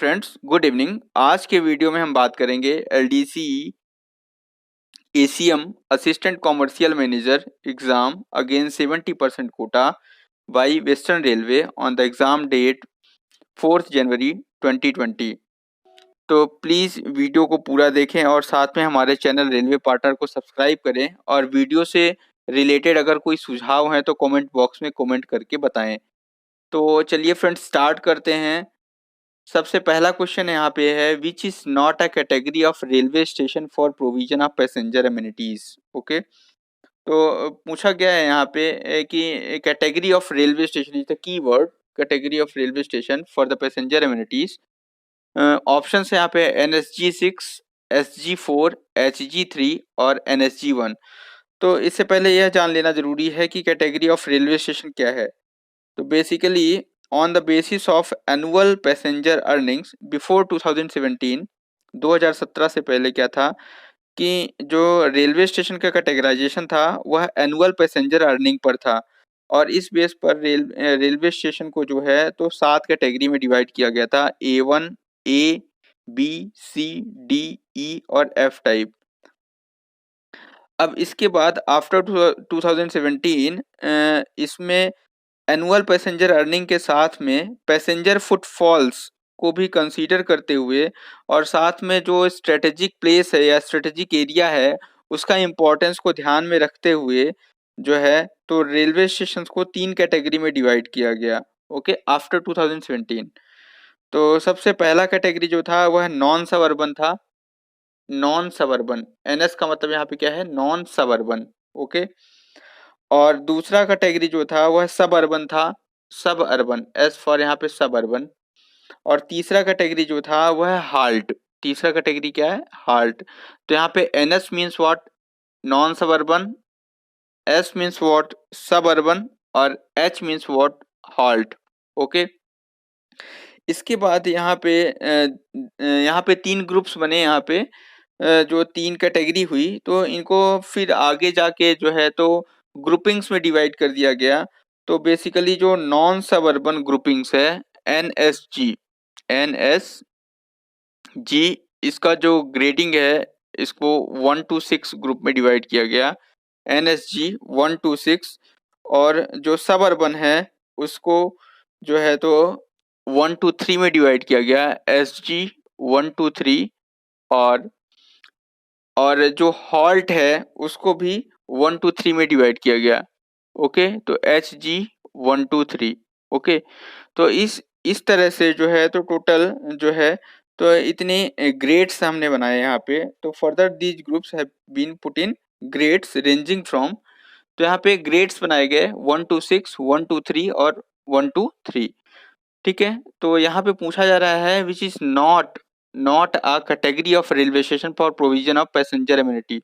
Friends good evening. आज के video में हम बात करेंगे LDC ACM assistant commercial manager exam again 70% quota by western railway on the exam date 4 January 2020। तो प्लीज़ वीडियो को पूरा देखें और साथ में हमारे चैनल रेलवे पार्टनर को सब्सक्राइब करें और वीडियो से रिलेटेड अगर कोई सुझाव है तो कमेंट बॉक्स में कमेंट करके बताएं। तो चलिए फ्रेंड्स स्टार्ट करते हैं। सबसे पहला क्वेश्चन यहाँ पे है which is not a category of railway station for provision of passenger amenities. Okay, तो पूछा गया है यहाँ पे कि category of railway station is the keyword category of railway station for the passenger amenities. Option है यहाँ पे NSG6, SG4, HG3 और NSG1। तो इससे पहले यह जान लेना जरूरी है कि कैटेगरी ऑफ रेलवे स्टेशन क्या है। तो basically on the basis of annual passenger earnings before 2017, 2017 से पहले क्या था कि जो रेलवे स्टेशन का कैटेगराइजेशन था वह एनुअल पैसेंजर अर्निंग पर था और इस बेस पर रेलवे स्टेशन को जो है तो 7 कैटेगरी में डिवाइड किया गया था, A1, A, B, C, D, E और F टाइप। अब इसके बाद आफ्टर 2017 इसमें एनुअल पैसेंजर अर्निंग के साथ में पैसेंजर फुटफॉल्स को भी कंसीडर करते हुए और साथ में जो स्ट्रेटेजिक प्लेस है या स्ट्रेटेजिक एरिया है उसका इम्पोर्टेंस को ध्यान में रखते हुए जो है तो रेलवे स्टेशन को 3 कैटेगरी में डिवाइड किया गया। Okay, after 2017। तो सबसे पहला कैटेगरी जो था वह नॉन सबअर्बन था। नॉन सबअर्बन, NS का मतलब यहाँ पे क्या है, नॉन सबअर्बन। ओके, और दूसरा कैटेगरी जो था वह सब अर्बन था, सब अर्बन, एस फॉर यहाँ पे सब अर्बन। और तीसरा कैटेगरी जो था वह हाल्ट। तीसरा कैटेगरी क्या है, हाल्ट। तो यहाँ पे NS मीन्स व्हाट, नॉन सब अर्बन, S मीन्स व्हाट, सब अर्बन और H means what, halt. Okay, इसके बाद यहाँ पे 3 ग्रुप्स बने। यहाँ पे जो 3 कैटेगरी हुई तो इनको फिर आगे जाके जो है तो ग्रुपिंग्स में डिवाइड कर दिया गया। तो बेसिकली जो नॉन सबअर्बन ग्रुपिंग्स है NSG, इसका जो ग्रेडिंग है इसको 1 to 6 ग्रुप में डिवाइड किया गया, NSG 1 to 6। और जो सबअर्बन है उसको जो है तो 1 to 3 में डिवाइड किया गया, SG 1 to 3। और जो हॉल्ट है उसको भी 1 to 3 में डिवाइड किया गया। ओके, तो HG 1 to 3। ओके, तो इस तरह से जो है तो टोटल जो है तो इतने ग्रेड्स हमने बनाए यहाँ पे। तो further these groups have been put in grades ranging from. तो यहाँ पे ग्रेड्स बनाए गए 1 to 6, 1 to 3 और 1 to 3। ठीक है, तो यहाँ पे पूछा जा रहा है which is not a category of railway station for provision of passenger amenity.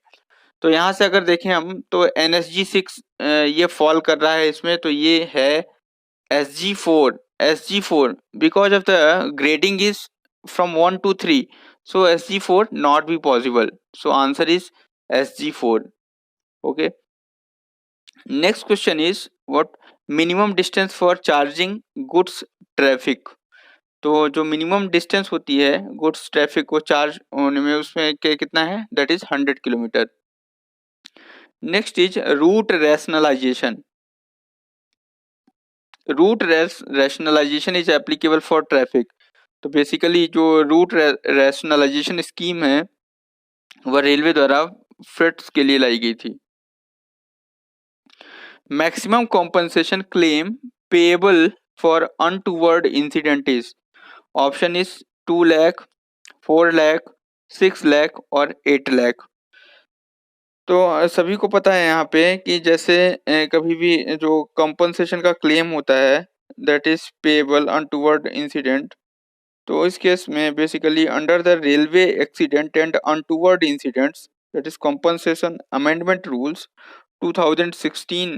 तो यहाँ से अगर देखें हम तो NSG6 ये फॉल कर रहा है इसमें, तो ये है SG4 because of the grading is from 1 to 3, so SG4 not be possible, so answer is SG4। okay, next question is what minimum distance for charging goods traffic। तो जो मिनिमम डिस्टेंस होती है गुड्स ट्रैफिक को charge होने में उसमें कितना है, that is 100 kilometre. Next is route rationalisation. Route rationalisation is applicable for traffic. तो बेसिकली जो रूट रैशनलाइजेशन स्कीम है वह रेलवे द्वारा फ्रेट्स के लिए लाई गई थी। Maximum compensation claim payable for untoward incident is, option is 2 lakh, 4 lakh, 6 lakh और 8 लाख। तो सभी को पता है यहाँ पे कि जैसे कभी भी जो कंपनसेशन का क्लेम होता है that is payable untoward incident. तो इस केस में basically under the railway accident and untoward incidents that is compensation amendment rules 2016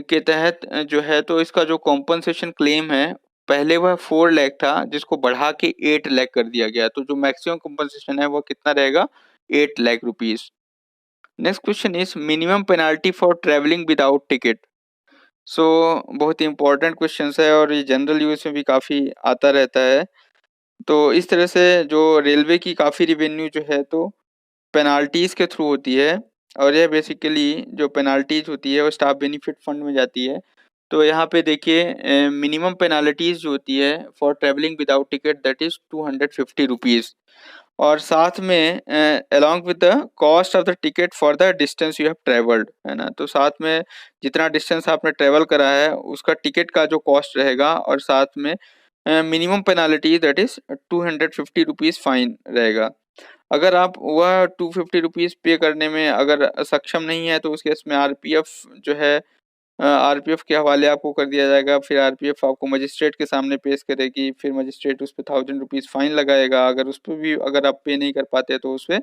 के तहत जो है तो इसका जो कॉम्पनसेशन क्लेम है पहले वह 4 लाख था जिसको बढ़ा के 8 लाख कर दिया गया। तो जो मैक्सिमम कॉम्पनसेशन है वह कितना रहेगा, 8 lakh rupees. Next question is minimum penalty for travelling without ticket. So बहुत ही इंपॉर्टेंट क्वेश्चन है और ये जनरल यूज में भी काफ़ी आता रहता है। तो इस तरह से जो रेलवे की काफ़ी रिवेन्यू जो है तो पेनाल्टीज़ के थ्रू होती है, और यह बेसिकली जो पेनाल्टीज़ होती है वो स्टाफ बेनिफिट फंड में जाती है। तो यहाँ पे देखिए मिनिमम पेनाल्टीज़ जो होती है for travelling without ticket that is 250 rupees, और साथ में along with the cost of the ticket for the distance you have travelled, है ना। तो साथ में जितना डिस्टेंस आपने ट्रेवल करा है उसका टिकट का जो कॉस्ट रहेगा, और साथ में minimum penalty that is 250 rupees fine रहेगा। अगर आप वह 250 रुपीज़ पे करने में अगर सक्षम नहीं है तो उस केस में आरपीएफ जो है, आरपीएफ के हवाले आपको कर दिया जाएगा। फिर आरपीएफ आपको मजिस्ट्रेट के सामने पेश करेगी, फिर मजिस्ट्रेट उस पे 1000 रुपीज़ फाइन लगाएगा। अगर उस पे भी अगर आप पे नहीं कर पाते तो उसपे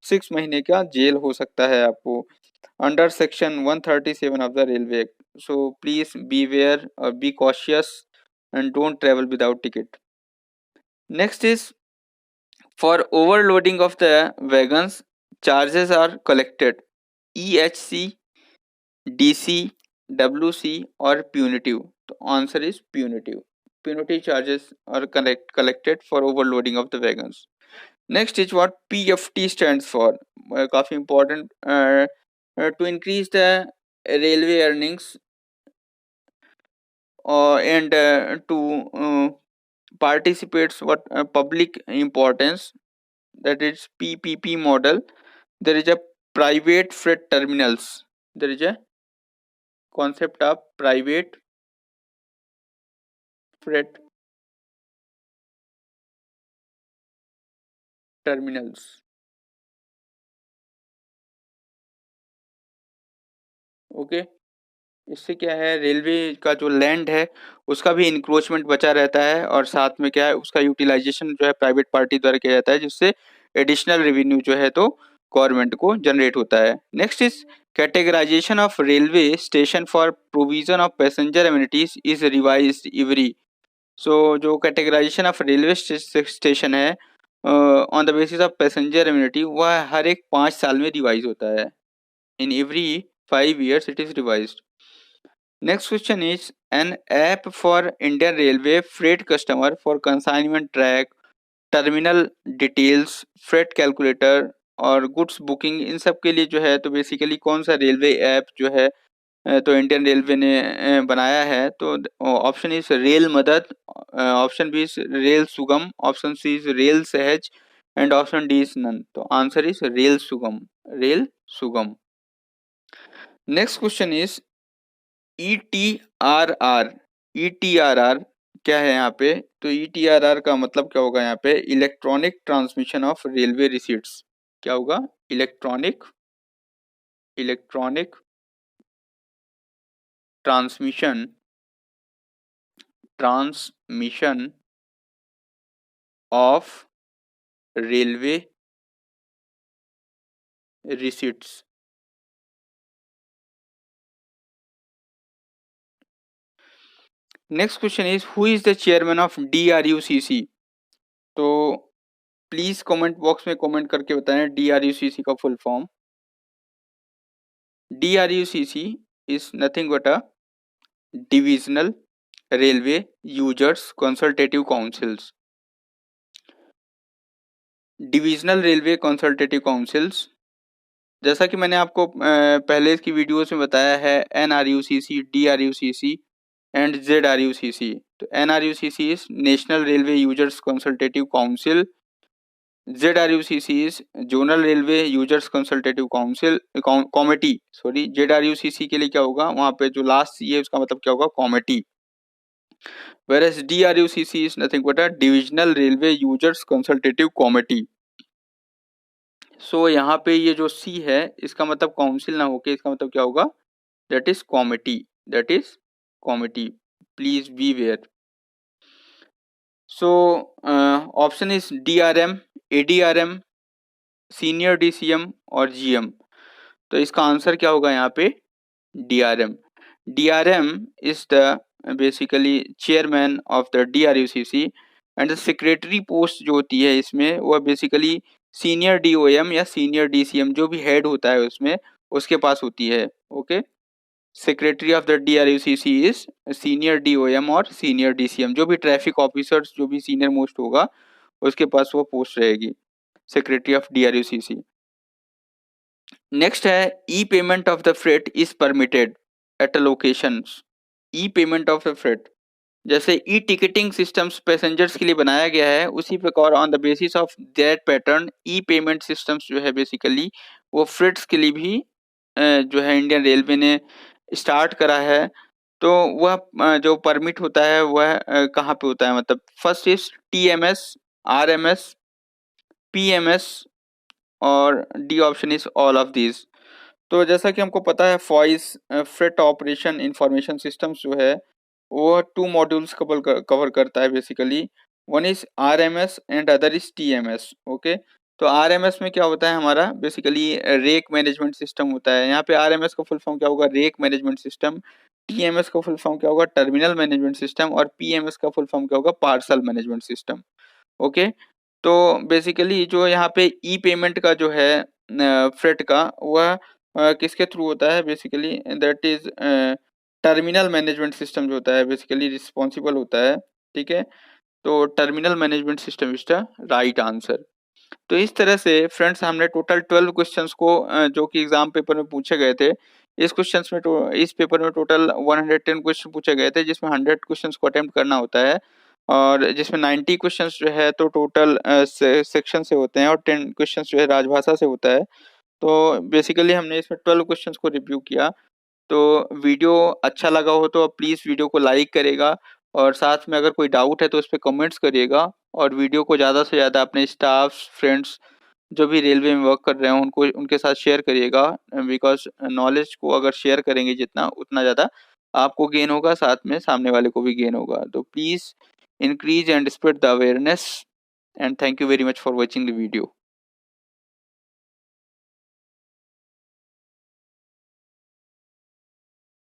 6 महीने का जेल हो सकता है आपको, under section 137 of the railway act. So please be aware और be cautious and don't travel without ticket. Next is for overloading of the wagons, charges are collected. EHC, DC, WC or punitive. The answer is punitive. Punitive charges are collected for overloading of the wagons. Next is what PFT stands for. काफी important to increase the railway earnings and to participates what public importance, that is PPP model. There is a private freight terminals. There is a concept of private freight terminals. Okay, इससे क्या है, railway का जो land है उसका भी encroachment बचा रहता है, और साथ में क्या है उसका यूटिलाइजेशन जो है प्राइवेट पार्टी द्वारा किया जाता है, जिससे एडिशनल रेवेन्यू जो है तो गवर्नमेंट को जनरेट होता है। Next is categorisation of railway station for provision of passenger amenities is revised every. So जो कैटेगराइजेशन ऑफ रेलवे स्टेशन है on the basis of passenger amenity, वह हर एक 5 साल में रिवाइज होता है। In every 5 years it is revised. Next question is an app for Indian Railway freight customer for consignment track, terminal details, freight calculator और goods booking, इन सब के लिए जो है तो बेसिकली कौन सा रेलवे ऐप जो है तो इंडियन रेलवे ने बनाया है। तो option is rail Madad, option B is rail Sugam, option C is rail Sahaj and option D is none. तो answer is rail Sugam, rail Sugam. Next question is ETRR। ETRR क्या है यहाँ पे, तो ETRR का मतलब क्या होगा यहाँ पे, electronic transmission of railway receipts. क्या होगा, electronic transmission of railway receipts. Next question is who is the chairman of DRUCC। तो प्लीज कमेंट बॉक्स में कमेंट करके बताएं DRUCC का full form. DRUCC is nothing but a Divisional Railway Users Consultative Councils. Divisional railway consultative councils, जैसा कि मैंने आपको पहले की वीडियोस में बताया है, NRUCC, DRUCC एंड ZRUCC। तो NRUCC is national railway users consultative council, ZRUCC is zonal railway users consultative council comity, sorry ZRUCC के लिए क्या होगा, वहां पे जो लास्ट सी है उसका मतलब क्या होगा, comity. whereas DRUCC is nothing but a Divisional Railway Users Consultative Committee. So यहाँ पे ये जो C है इसका मतलब काउंसिल ना होके इसका मतलब क्या होगा, that is committee, that is committee. Please be aware. So option is DRM, ADRM, Senior DCM और GM। तो इसका आंसर क्या होगा यहाँ पे, DRM. DRM is the basically chairman of the DRUCC and the secretary post जो होती है इसमें वह बेसिकली सीनियर DOM या सीनियर DCM जो भी हेड होता है उसमें उसके पास होती है। Okay, secretary of the DRUCC is senior DOM और सीनियर DCM, जो भी ट्रैफिक ऑफिसर्स जो भी सीनियर मोस्ट होगा उसके पास वो पोस्ट रहेगी, सेक्रेटरी ऑफ DRUCC। नेक्स्ट है e payment of the freight is permitted at a location. E payment of the freight, जैसे ई टिकटिंग सिस्टम्स पैसेंजर्स के लिए बनाया गया है, उसी प्रकार on the basis of that pattern E payment systems जो है बेसिकली वो फ्रेट्स के लिए भी जो है इंडियन रेलवे ने स्टार्ट करा है। तो वह जो परमिट होता है वह कहाँ पे होता है, मतलब first is TMS, RMS, PMS और D option is all of this. तो जैसा कि हमको पता है voice freight operation information systems जो है वो टू मॉड्यूल्स कवर करता है basically. One is RMS and other is TMS। Okay, तो RMS में क्या होता है हमारा बेसिकली रेक मैनेजमेंट सिस्टम होता है। यहाँ पे RMS का फुल फॉर्म क्या होगा, रेक मैनेजमेंट सिस्टम। TMS का फुल फॉर्म क्या होगा, टर्मिनल मैनेजमेंट सिस्टम। और PMS का फुल फॉर्म क्या होगा, पार्सल मैनेजमेंट सिस्टम। ओके, तो बेसिकली जो यहाँ पे ई पेमेंट का जो है फ्रेट का वह किसके थ्रू होता है basically, that is terminal management system जो होता है बेसिकली रिस्पॉन्सिबल होता है। ठीक है, तो terminal management system is the right answer. तो इस तरह से फ्रेंड्स हमने टोटल 12 क्वेश्चंस को जो कि एग्जाम पेपर में पूछे गए थे, इस क्वेश्चंस में इस पेपर में टोटल 110 क्वेश्चन पूछे गए थे, जिसमें 100 क्वेश्चंस को अटेम्प्ट करना होता है। और जिसमें 90 क्वेश्चंस जो है तो टोटल सेक्शन से होते हैं और 10 क्वेश्चंस जो है राजभाषा से होता है। तो बेसिकली हमने इसमें 12 क्वेश्चंस को रिव्यू किया। तो वीडियो अच्छा लगा हो तो प्लीज़ वीडियो को लाइक करेगा, और साथ में अगर कोई डाउट है तो उस पे कमेंट्स करिएगा। और वीडियो को ज़्यादा से ज़्यादा अपने स्टाफ्स, फ्रेंड्स जो भी रेलवे में वर्क कर रहे हैं उनको उनके साथ शेयर करिएगा। बिकॉज़ नॉलेज को अगर शेयर करेंगे जितना, उतना ज़्यादा आपको गेन होगा, साथ में सामने वाले को भी गेन होगा। तो please increase and spread the awareness, and thank you very much for watching the video.